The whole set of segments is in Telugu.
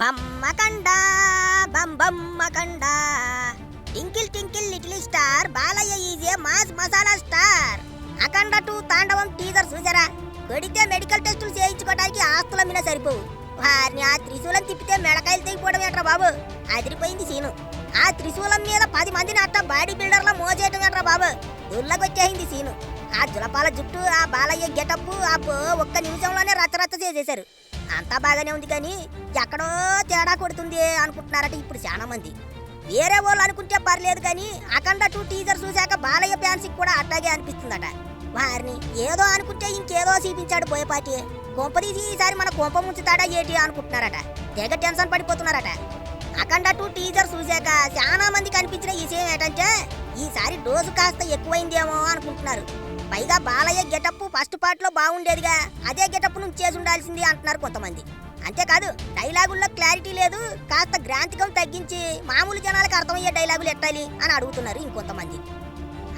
బమ్మకండ బమ్మకండ twinkle twinkle little star Balayya is a mass masala star. Akhanda 2 Tandavam teaser చూసారా? కొడితే మెడికల్ టెస్టులు చేయించుకోవడానికి ఆస్తుల మీద సరిపోవు. వారిని ఆ త్రిశూలం తిప్పితే మెడకాయలు తెగిపోవడం ఏంట్రా బాబు, అదిరిపోయింది సీను. ఆ త్రిశూలం మీద 10 మందిని అట్ట బాడీ బిల్డర్లా మోచేయటం ఏంట్రా బాబు, దుల్లకొచ్చేసింది సీను. ఆ జులపాల జుట్టు, ఆ బాలయ్య గెటప్ అబ్బో ఒక్క నిమిషంలోనే రచ్చరచ్చ చేసేశారు. అంతా బాగానే ఉంది కానీ ఎక్కడో తేడా కొడుతుంది అనుకుంటున్నారట ఇప్పుడు చాలా మంది. వేరే వాళ్ళు అనుకుంటే పర్లేదు కానీ అఖండ 2 టీజర్ చూశాక బాలయ్య ఫ్యాన్స్కి కూడా అట్టాగే అనిపిస్తుందట. వారిని ఏదో అనుకుంటే ఇంకేదో చూపించాడు పోయేపాటి. కొంపదీసి ఈసారి మన కొంప ముంచుతాడా ఏటి అనుకుంటున్నారట. తెగ టెన్షన్ పడిపోతున్నారట. అఖండ 2 టీజర్ చూశాక చాలా మందికి అనిపించిన విషయం ఏంటంటే ఈసారి డోసు కాస్త ఎక్కువైందేమో అనుకుంటున్నారు. పైగా బాలయ్య గెటప్ ఫస్ట్ పార్ట్ లో బాగుండేదిగా, అదే గెటప్ నుంచి చేసి ఉండాల్సింది అంటున్నారు కొంతమంది. అంతేకాదు డైలాగుల్లో క్లారిటీ లేదు, కాస్త గ్రాంతికం తగ్గించి మామూలు జనాలకు అర్థమయ్యే డైలాగులు ఎట్టాలి అని అడుగుతున్నారు ఇంకొంతమంది.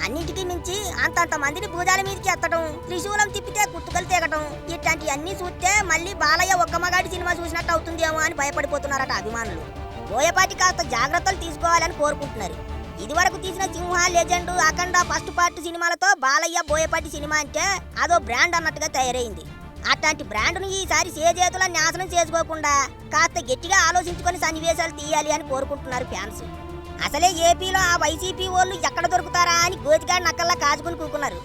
అన్నింటికీ మించి అంతంత మందిని భూజాల మీదకి ఎత్తడం, త్రిశూలం తిప్పితే కుట్టుకలు తెగటం, ఇట్లాంటి అన్ని చూస్తే మళ్ళీ బాలయ్య ఒక్క మగాడి సినిమా చూసినట్టు అవుతుందేమో అని భయపడిపోతున్నారట అభిమానులు. బోయపాటి కాస్త జాగ్రత్తలు తీసుకోవాలని కోరుకుంటున్నారు. ఇదివరకు తీసిన సింహ, లెజెండ్, అఖండ ఫస్ట్ పార్ట్ సినిమాలతో బాలయ్య బోయపాటి సినిమా అంటే అదో బ్రాండ్ అన్నట్టుగా తయారైంది. అట్లాంటి బ్రాండ్ను ఈసారి చేతుల నాశనం చేసుకోకుండా కాస్త గట్టిగా ఆలోచించుకొని సన్నివేశాలు తీయాలి అని కోరుకుంటున్నారు ఫ్యాన్స్. అసలే ఏపీలో ఆ వైసీపీ వాళ్ళు ఎక్కడ దొరుకుతారా అని గోతిగాడి నక్కల్లా కాచుకుని కూకున్నారు.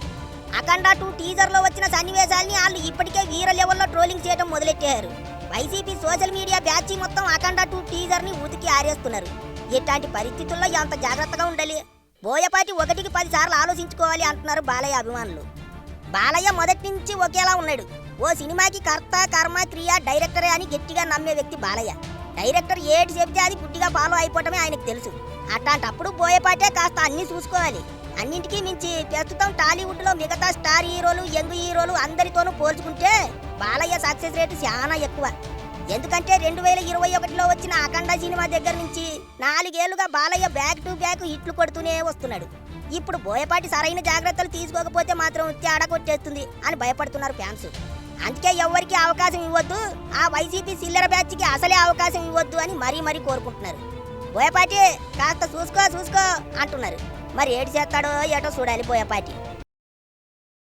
అఖండ 2 టీజర్లో వచ్చిన సన్నివేశాల్ని వాళ్ళు ఇప్పటికే వీర లెవెల్లో ట్రోలింగ్ చేయడం మొదలెట్టారు. వైసీపీ సోషల్ మీడియా బ్యాచ్ మొత్తం అఖండ 2 టీజర్ని ఉతికి ఆరేస్తున్నారు. ఇట్లాంటి పరిస్థితుల్లో ఎంత జాగ్రత్తగా ఉండాలి, బోయపాటి 1కి 10 సార్లు ఆలోచించుకోవాలి అంటున్నారు బాలయ్య అభిమానులు. బాలయ్య మొదటి నుంచి ఒకేలా ఉన్నాడు. ఓ సినిమాకి కర్త, కర్మ, క్రియ, డైరెక్టరే అని గట్టిగా నమ్మే వ్యక్తి బాలయ్య. డైరెక్టర్ ఏటి చెబితే అది గుడ్డిగా ఫాలో అయిపోవటమే ఆయనకు తెలుసు. అట్లాంటప్పుడు బోయపాటే కాస్త అన్ని చూసుకోవాలి. అన్నింటికీ మించి ప్రస్తుతం టాలీవుడ్లో మిగతా స్టార్ హీరోలు, యంగ్ హీరోలు అందరితోనూ పోల్చుకుంటే బాలయ్య సక్సెస్ రేటు చాలా ఎక్కువ. ఎందుకంటే 2021లో వచ్చిన అఖండ సినిమా దగ్గర నుంచి 4 ఏళ్లుగా బాలయ్య బ్యాక్ టు బ్యాక్ హిట్లు కొడుతూనే వస్తున్నాడు. ఇప్పుడు బోయపాటి సరైన జాగ్రత్తలు తీసుకోకపోతే మాత్రం తేడా కొట్టేస్తుంది అని భయపడుతున్నారు ఫ్యాన్స్. అందుకే ఎవ్వరికి అవకాశం ఇవ్వద్దు, ఆ వైసీపీ సిల్లర బ్యాచ్కి అసలే అవకాశం ఇవ్వద్దు అని మరీ కోరుకుంటున్నారు. బోయపాటి కాస్త చూసుకో అంటున్నారు. మరి ఏడు చేస్తాడో ఏటో చూడాలి బోయపాటి.